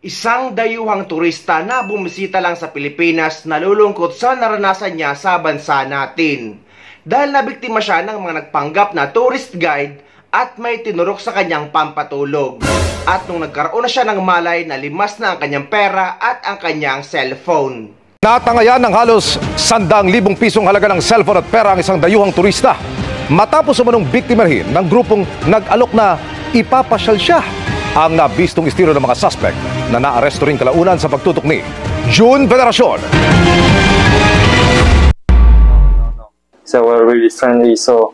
Isang dayuhang turista na bumisita lang sa Pilipinas nalulungkot sa naranasan niya sa bansa natin. Dahil nabiktima siya ng mga nagpanggap na tourist guide at may tinurok sa kanyang pampatulog. At nung nagkaroon na siya ng malay, nalimas na ang kanyang pera at ang kanyang cellphone. Natangayan ng halos 100,000 pisong halaga ng cellphone at pera ang isang dayuhang turista matapos umanong biktimahin ng grupong nag-alok na ipapasyal siya. Ang nabistong estilo ng mga suspect na naaresto rin kalaunan sa pagtutok ni June Veneracion. They were really friendly, so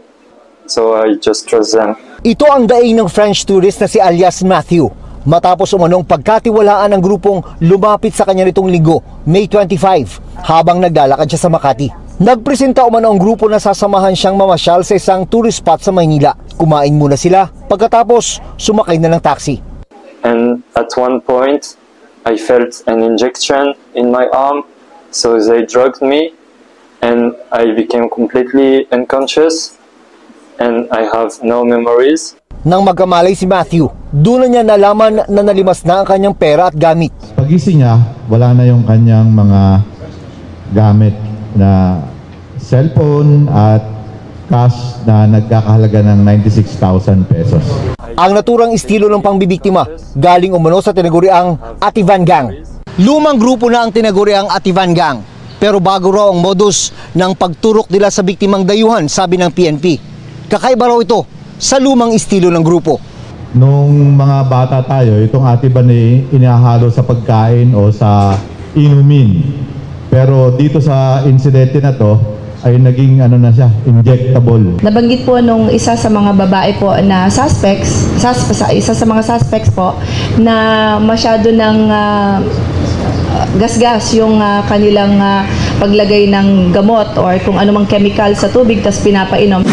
I just trust them. Ito ang daing ng French tourist na si alias Matthew. Matapos umanong pagkatiwalaan ng grupong lumapit sa kanya nitong linggo, May 25, habang naglalakad siya sa Makati. Nagpresenta umano ang grupo na sasamahan siyang mamasyal sa isang tourist spot sa Maynila. Kumain muna sila, pagkatapos sumakay na ng taxi. And at one point, I felt an injection in my arm, so they drugged me, and I became completely unconscious, and I have no memories. Nang magkamalay si Matthew, doon na niya nalaman na nalimas na ang kanyang pera at gamit. Pagising niya, wala na yung kanyang mga gamit na cellphone at cash na nagkakahalaga ng 96,000 pesos. Ang naturang estilo ng pangbibiktima galing umano sa tinaguriang Ativan Gang. Lumang grupo na ang tinaguriang Ativan Gang, pero bago raw ang modus ng pagturok nila sa biktimang dayuhan, sabi ng PNP. Kakaiba raw ito sa lumang estilo ng grupo. Nung mga bata tayo, itong Ativan ay inahalo sa pagkain o sa inumin. Pero dito sa insidente na to, ay naging injectable. Nabanggit po nung isa sa mga babae po na isa sa mga suspects po na masyado ng gasgas yung kanilang paglagay ng gamot or kung anumang chemical sa tubig tas pinapainom.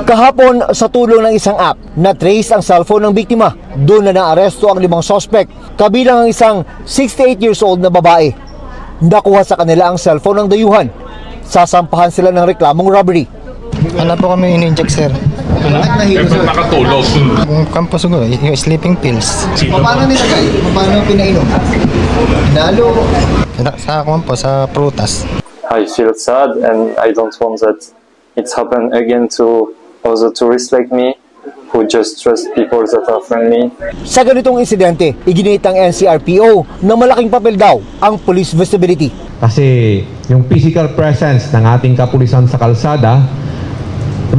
Kahapon sa tulong ng isang app, na-trace ang cellphone ng biktima. Doon na naaresto ang 5 suspect, kabilang ang isang 68 years old na babae. Nakuha sa kanila ang cellphone ng dayuhan. Sasampahan sila ng reklamong robbery. Ano po kami in-inject, sir? Bakit nahilo, sir? Nakatulog. Kampo siguro, yung sleeping pills. Paano nilagay? Paano pinainom? Nalo? Sa prutas. I feel sad, and I don't want that it's happened again to other tourists like me who just trust people that are friendly. Sa ganitong insidente, iginit ang NCRPO na malaking papel daw ang police visibility. Kasi yung physical presence ng ating kapulisan sa kalsada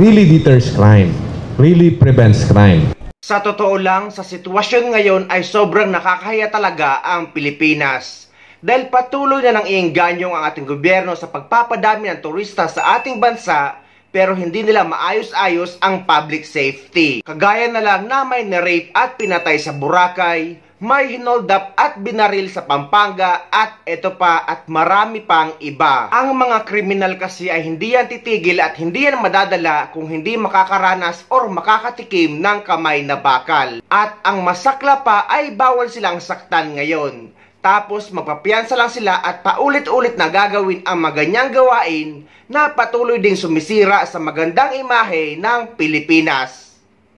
really deters crime, really prevents crime. Sa totoo lang, sa sitwasyon ngayon ay sobrang nakakahiya talaga ang Pilipinas. Dahil patuloy na nang iengganyo ang ating gobyerno sa pagpapadami ng turista sa ating bansa, pero hindi nila maayos-ayos ang public safety. Kagaya na lang na may na-rape at pinatay sa Boracay, may hinold up at binaril sa Pampanga, at ito pa at marami pang iba. Ang mga kriminal kasi ay hindi yan titigil at hindi yan madadala kung hindi makakaranas or makakatikim ng kamay na bakal. At ang masakla pa ay bawal silang saktan ngayon. Tapos magpapiyansa lang sila at paulit-ulit na gagawin ang maganyang gawain na patuloy ding sumisira sa magandang imahe ng Pilipinas.